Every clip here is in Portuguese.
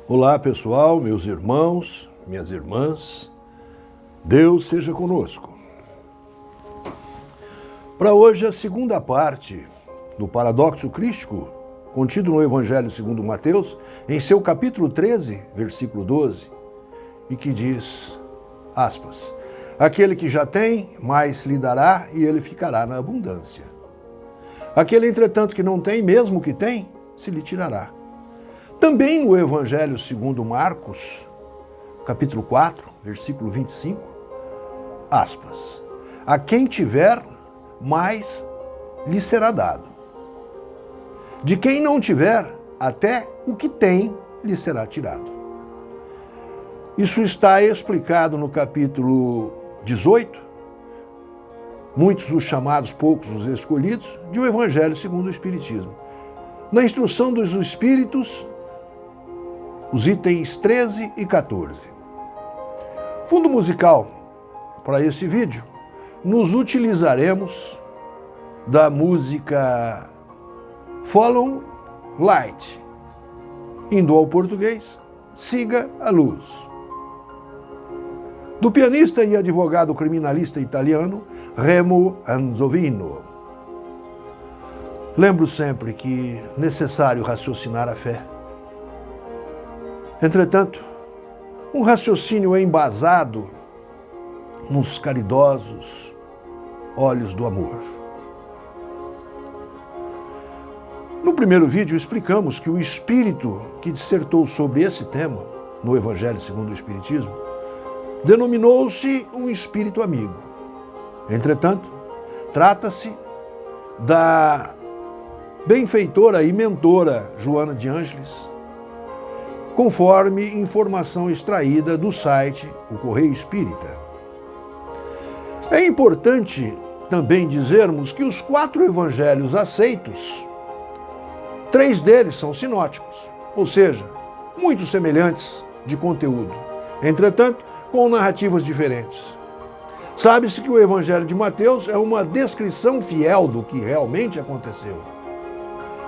Olá pessoal, meus irmãos, minhas irmãs, Deus seja conosco. Para hoje a segunda parte do paradoxo crístico, contido no Evangelho segundo Mateus, em seu capítulo 13, versículo 12, e que diz, aspas, aquele que já tem, mais lhe dará e ele ficará na abundância. Aquele, entretanto, que não tem, mesmo que tem, se lhe tirará. Também no Evangelho segundo Marcos, capítulo 4, versículo 25, aspas, a quem tiver, mais lhe será dado. De quem não tiver, até o que tem lhe será tirado. Isso está explicado no capítulo 18, muitos os chamados, poucos os escolhidos, de o Evangelho segundo o Espiritismo. Na instrução dos Espíritos, os itens 13 e 14. Fundo musical para esse vídeo, nos utilizaremos da música Follow Light, indo ao português, Siga a Luz, do pianista e advogado criminalista italiano Remo Anzovino. Lembro sempre que é necessário raciocinar a fé. Entretanto, um raciocínio embasado nos caridosos olhos do amor. No primeiro vídeo explicamos que o espírito que dissertou sobre esse tema, no Evangelho segundo o Espiritismo, denominou-se um espírito amigo. Entretanto, trata-se da benfeitora e mentora Joana de Ângeles, conforme informação extraída do site O Correio Espírita. É importante também dizermos que os 4 evangelhos aceitos, 3 deles são sinóticos, ou seja, muito semelhantes de conteúdo, entretanto, com narrativas diferentes. Sabe-se que o Evangelho de Mateus é uma descrição fiel do que realmente aconteceu,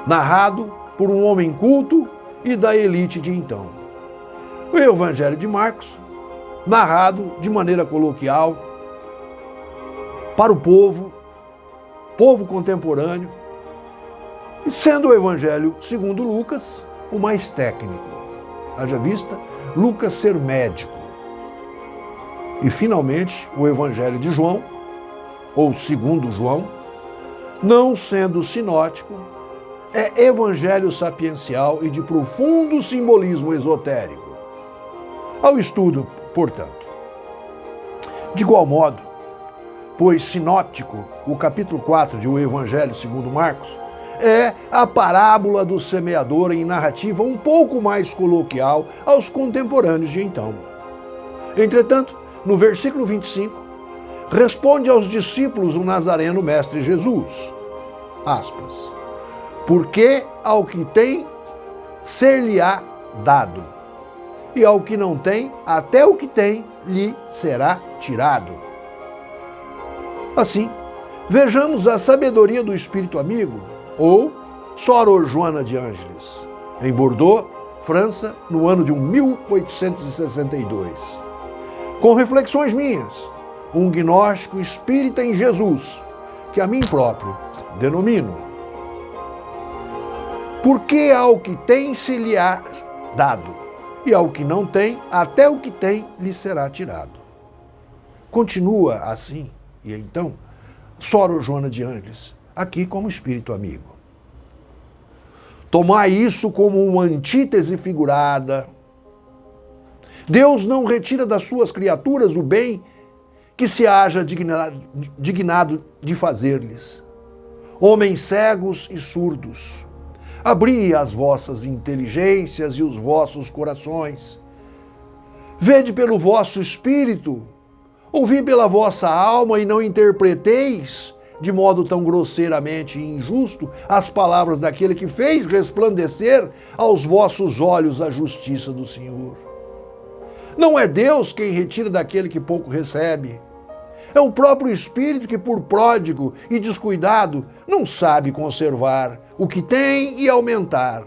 narrado por um homem culto e da elite de então. O Evangelho de Marcos, narrado de maneira coloquial para o povo contemporâneo, sendo o Evangelho segundo Lucas o mais técnico. Haja vista Lucas ser médico. E finalmente o Evangelho de João, ou segundo João, não sendo sinótico, é evangelho sapiencial e de profundo simbolismo esotérico. Ao estudo, portanto. De igual modo, pois sinóptico, o capítulo 4 de O Evangelho segundo Marcos, é a parábola do semeador em narrativa um pouco mais coloquial aos contemporâneos de então. Entretanto, no versículo 25, responde aos discípulos o Nazareno Mestre Jesus, aspas, porque ao que tem, ser-lhe-á dado, e ao que não tem, até o que tem, lhe será tirado. Assim, vejamos a sabedoria do Espírito Amigo, ou Soror Joana de Ângeles, em Bordeaux, França, no ano de 1862. Com reflexões minhas, um gnóstico espírita em Jesus, que a mim próprio denomino. Porque ao que tem se lhe há dado, e ao que não tem, até o que tem lhe será tirado. Continua assim, e então, Soror Joana de Ângeles, aqui como espírito amigo. Tomai isso como uma antítese figurada. Deus não retira das suas criaturas o bem que se haja dignado de fazer-lhes. Homens cegos e surdos, abri as vossas inteligências e os vossos corações. Vede pelo vosso espírito, ouvi pela vossa alma e não interpreteis de modo tão grosseiramente injusto as palavras daquele que fez resplandecer aos vossos olhos a justiça do Senhor. Não é Deus quem retira daquele que pouco recebe. É o próprio Espírito que, por pródigo e descuidado, não sabe conservar o que tem e aumentar.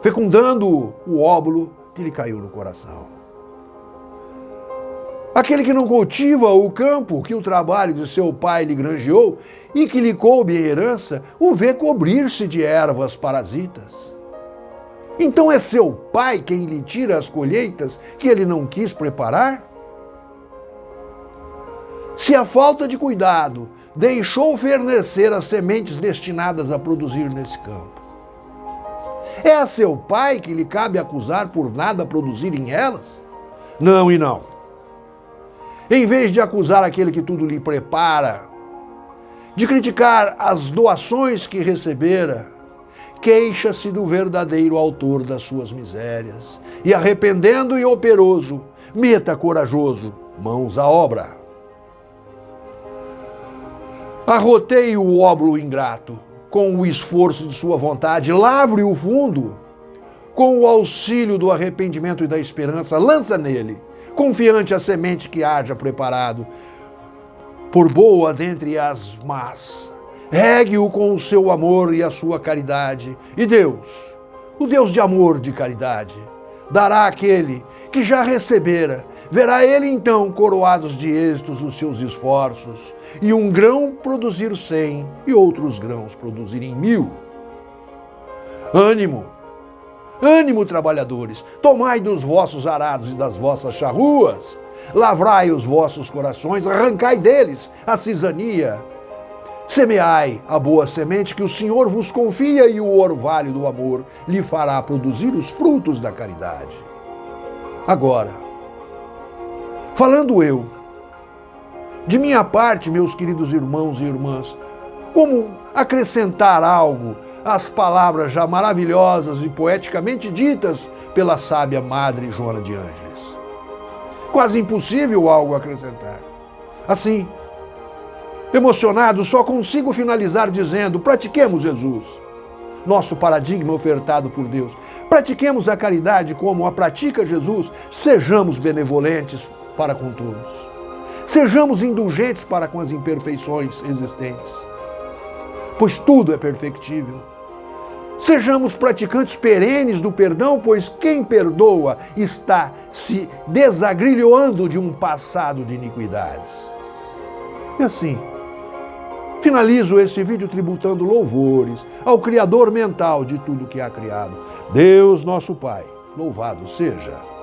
fecundando o óbolo que lhe caiu no coração. Aquele que não cultiva o campo que o trabalho de seu pai lhe granjeou e que lhe coube em herança, o vê cobrir-se de ervas parasitas. Então é seu pai quem lhe tira as colheitas que ele não quis preparar? Se a falta de cuidado deixou fornecer as sementes destinadas a produzir nesse campo, é a seu pai que lhe cabe acusar por nada produzirem elas? Não e não. Em vez de acusar aquele que tudo lhe prepara, de criticar as doações que recebera, queixa-se do verdadeiro autor das suas misérias e, arrependendo e operoso, meta corajoso mãos à obra. Arroteie o óbolo ingrato com o esforço de sua vontade, lavre o fundo com o auxílio do arrependimento e da esperança, lança nele, confiante a semente que haja preparado, por boa dentre as más. Regue-o com o seu amor e a sua caridade. E Deus, o Deus de amor e de caridade, dará àquele que já recebera. Verá ele então coroados de êxitos os seus esforços, e um grão produzir 100 e outros grãos produzirem 1000. Ânimo! Ânimo, trabalhadores! Tomai dos vossos arados e das vossas charruas, lavrai os vossos corações, arrancai deles a cisania. Semeai a boa semente que o Senhor vos confia, e o orvalho do amor lhe fará produzir os frutos da caridade. Agora, falando eu, de minha parte, meus queridos irmãos e irmãs, como acrescentar algo às palavras já maravilhosas e poeticamente ditas pela sábia Madre Joana de Ângeles? Quase impossível algo acrescentar. Assim, emocionado, só consigo finalizar dizendo: pratiquemos Jesus, nosso paradigma ofertado por Deus. Pratiquemos a caridade como a pratica Jesus. Sejamos benevolentes para com todos. Sejamos indulgentes para com as imperfeições existentes, pois tudo é perfectível. Sejamos praticantes perenes do perdão, pois quem perdoa está se desagrilhoando de um passado de iniquidades. E assim, finalizo esse vídeo tributando louvores ao Criador mental de tudo que há criado. Deus, nosso Pai, louvado seja.